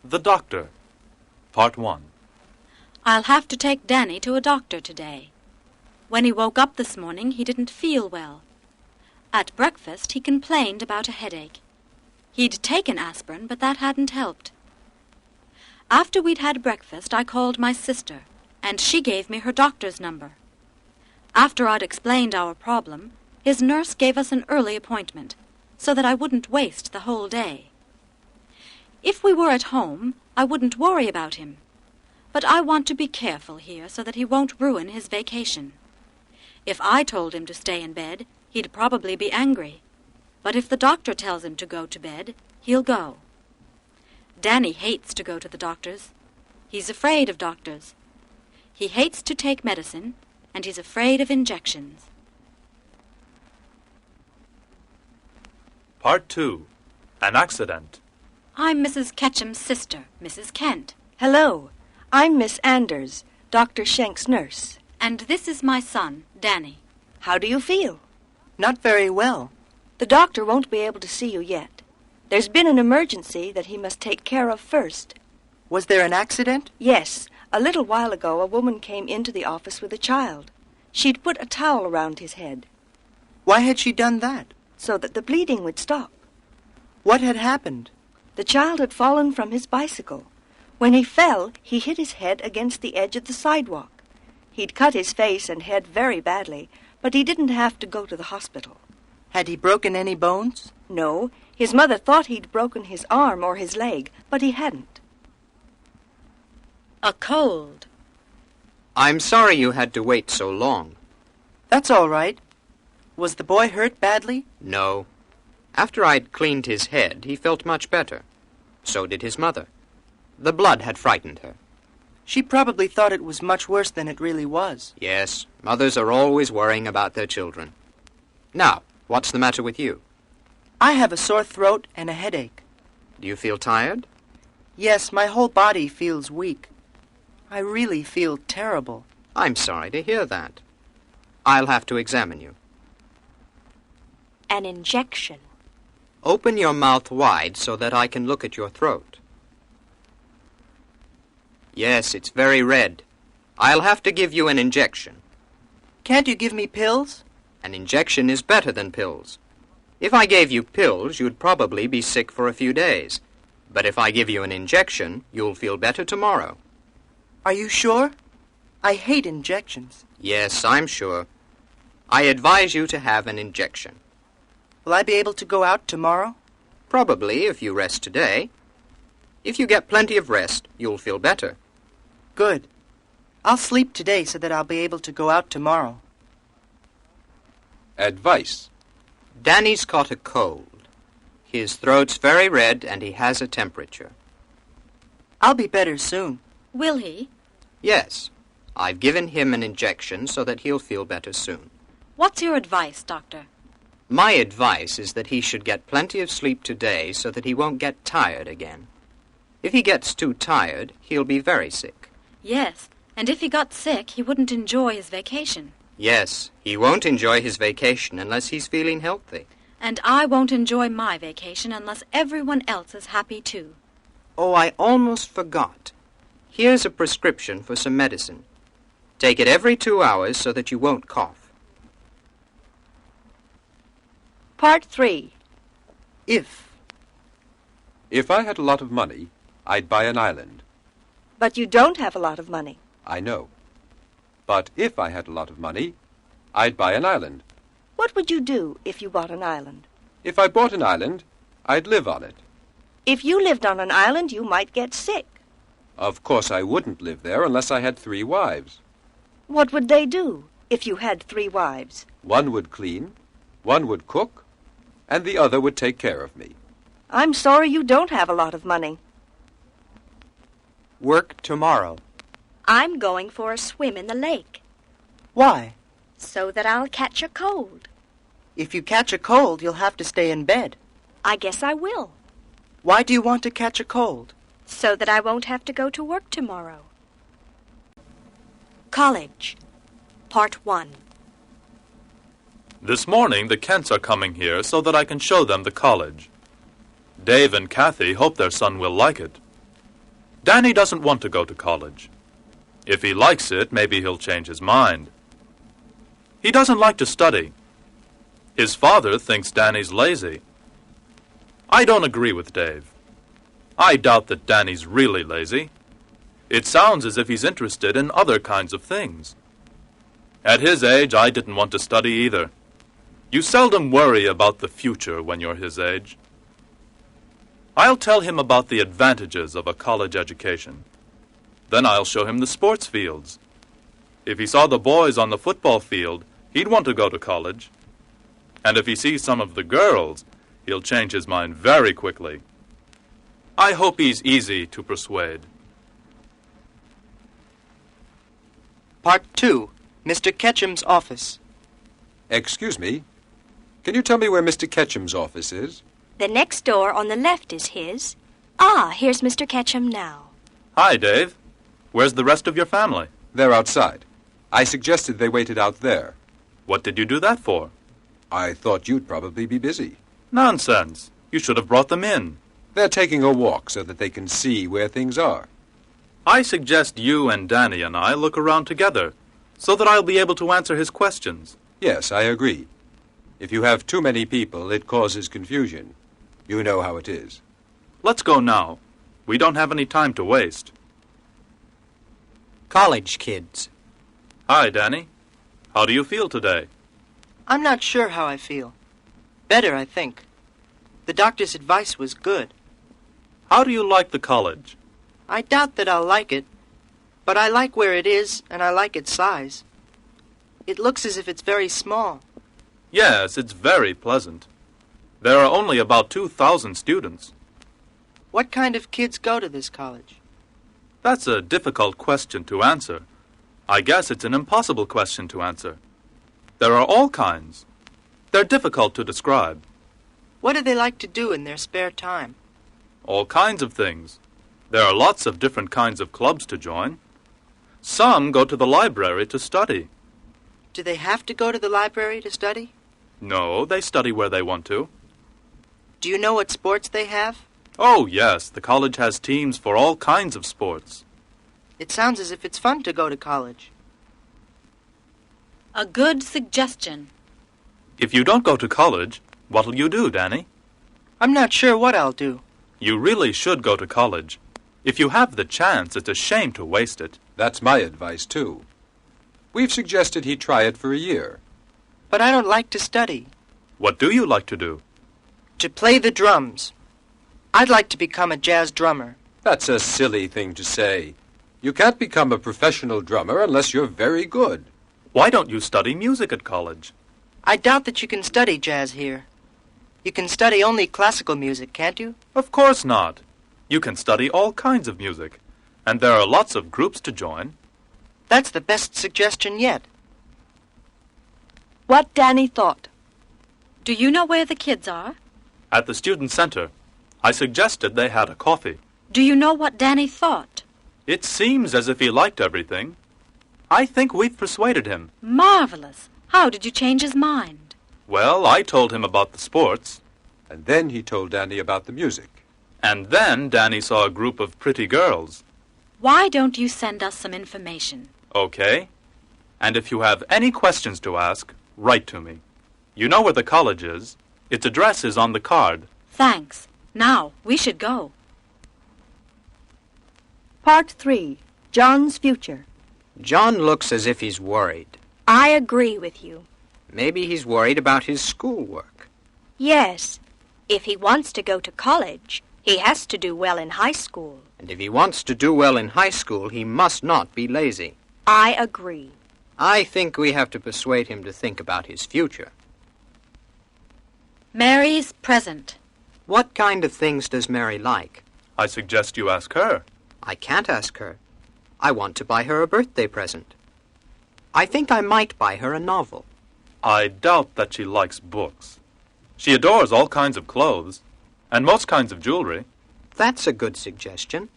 The Doctor, Part 1. I'll have to take Danny to a doctor today. When he woke up this morning, he didn't feel well. At breakfast, he complained about a headache. He'd taken aspirin, but that hadn't helped. After we'd had breakfast, I called my sister, and she gave me her doctor's number. After I'd explained our problem, his nurse gave us an early appointment, so that I wouldn't waste the whole day. If we were at home, I wouldn't worry about him. But I want to be careful here so that he won't ruin his vacation. If I told him to stay in bed, he'd probably be angry. But if the doctor tells him to go to bed, he'll go. Danny hates to go to the doctors. He's afraid of doctors. He hates to take medicine, and he's afraid of injections. Part 2. An Accident. I'm Mrs. Ketchum's sister, Mrs. Kent. Hello, I'm Miss Anders, Dr. Schenk's nurse. And this is my son, Danny. How do you feel? Not very well. The doctor won't be able to see you yet. There's been an emergency that he must take care of first. Was there an accident? Yes, a little while ago a woman came into the office with a child. She'd put a towel around his head. Why had she done that? So that the bleeding would stop. What had happened? The child had fallen from his bicycle. When he fell, he hit his head against the edge of the sidewalk. He'd cut his face and head very badly, but he didn't have to go to the hospital. Had he broken any bones? No, his mother thought he'd broken his arm or his leg, but he hadn't. A cold. I'm sorry you had to wait so long. That's all right. Was the boy hurt badly? No. After I'd cleaned his head, he felt much better. So did his mother. The blood had frightened her. She probably thought it was much worse than it really was. Yes, mothers are always worrying about their children. Now, what's the matter with you? I have a sore throat and a headache. Do you feel tired? Yes, my whole body feels weak. I really feel terrible. I'm sorry to hear that. I'll have to examine you. An injection. Open your mouth wide so that I can look at your throat. Yes, it's very red. I'll have to give you an injection. Can't you give me pills? An injection is better than pills. If I gave you pills, you'd probably be sick for a few days. But if I give you an injection, you'll feel better tomorrow. Are you sure? I hate injections. Yes, I'm sure. I advise you to have an injection. Will I be able to go out tomorrow? Probably, if you rest today. If you get plenty of rest, you'll feel better. Good. I'll sleep today so that I'll be able to go out tomorrow. Advice. Danny's caught a cold. His throat's very red and he has a temperature. I'll be better soon. Will he? Yes. I've given him an injection so that he'll feel better soon. What's your advice, Doctor? My advice is that he should get plenty of sleep today so that he won't get tired again. If he gets too tired, he'll be very sick. Yes, and if he got sick, he wouldn't enjoy his vacation. Yes, he won't enjoy his vacation unless he's feeling healthy. And I won't enjoy my vacation unless everyone else is happy too. Oh, I almost forgot. Here's a prescription for some medicine. Take it every 2 hours so that you won't cough. Part 3. If. If I had a lot of money, I'd buy an island. But you don't have a lot of money. I know. But if I had a lot of money, I'd buy an island. What would you do if you bought an island? If I bought an island, I'd live on it. If you lived on an island, you might get sick. Of course I wouldn't live there unless I had 3 wives. What would they do if you had 3 wives? One would clean, one would cook, and the other would take care of me. I'm sorry you don't have a lot of money. Work tomorrow. I'm going for a swim in the lake. Why? So that I'll catch a cold. If you catch a cold, you'll have to stay in bed. I guess I will. Why do you want to catch a cold? So that I won't have to go to work tomorrow. College. Part 1. This morning the Kents are coming here so that I can show them the college. Dave and Kathy hope their son will like it. Danny doesn't want to go to college. If he likes it, maybe he'll change his mind. He doesn't like to study. His father thinks Danny's lazy. I don't agree with Dave. I doubt that Danny's really lazy. It sounds as if he's interested in other kinds of things. At his age, I didn't want to study either. You seldom worry about the future when you're his age. I'll tell him about the advantages of a college education. Then I'll show him the sports fields. If he saw the boys on the football field, he'd want to go to college. And if he sees some of the girls, he'll change his mind very quickly. I hope he's easy to persuade. Part 2. Mr. Ketchum's office. Excuse me. Can you tell me where Mr. Ketchum's office is? The next door on the left is his. Ah, here's Mr. Ketchum now. Hi, Dave. Where's the rest of your family? They're outside. I suggested they waited out there. What did you do that for? I thought you'd probably be busy. Nonsense. You should have brought them in. They're taking a walk so that they can see where things are. I suggest you and Danny and I look around together, so that I'll be able to answer his questions. Yes, I agree. If you have too many people, it causes confusion. You know how it is. Let's go now. We don't have any time to waste. College kids. Hi, Danny. How do you feel today? I'm not sure how I feel. Better, I think. The doctor's advice was good. How do you like the college? I doubt that I'll like it, but I like where it is, and I like its size. It looks as if it's very small. Yes, it's very pleasant. There are only about 2,000 students. What kind of kids go to this college? That's a difficult question to answer. I guess it's an impossible question to answer. There are all kinds. They're difficult to describe. What do they like to do in their spare time? All kinds of things. There are lots of different kinds of clubs to join. Some go to the library to study. Do they have to go to the library to study? No, they study where they want to. Do you know what sports they have? Oh, yes, the college has teams for all kinds of sports. It sounds as if it's fun to go to college. A good suggestion. If you don't go to college, what'll you do, Danny? I'm not sure what I'll do. You really should go to college. If you have the chance, it's a shame to waste it. That's my advice, too. We've suggested he try it for a year. But I don't like to study. What do you like to do? To play the drums. I'd like to become a jazz drummer. That's a silly thing to say. You can't become a professional drummer unless you're very good. Why don't you study music at college? I doubt that you can study jazz here. You can study only classical music, can't you? Of course not. You can study all kinds of music, and there are lots of groups to join. That's the best suggestion yet. What Danny thought. Do you know where the kids are? At the student center, I suggested they had a coffee. Do you know what Danny thought? It seems as if he liked everything. I think we've persuaded him. Marvelous. How did you change his mind? Well, I told him about the sports. And then he told Danny about the music. And then Danny saw a group of pretty girls. Why don't you send us some information? Okay. And if you have any questions to ask, write to me. You know where the college is. Its address is on the card. Thanks. Now, we should go. Part 3. John's future. John looks as if he's worried. I agree with you. Maybe he's worried about his schoolwork. Yes. If he wants to go to college, he has to do well in high school. And if he wants to do well in high school, he must not be lazy. I agree. I think we have to persuade him to think about his future. Mary's present. What kind of things does Mary like? I suggest you ask her. I can't ask her. I want to buy her a birthday present. I think I might buy her a novel. I doubt that she likes books. She adores all kinds of clothes, and most kinds of jewelry. That's a good suggestion.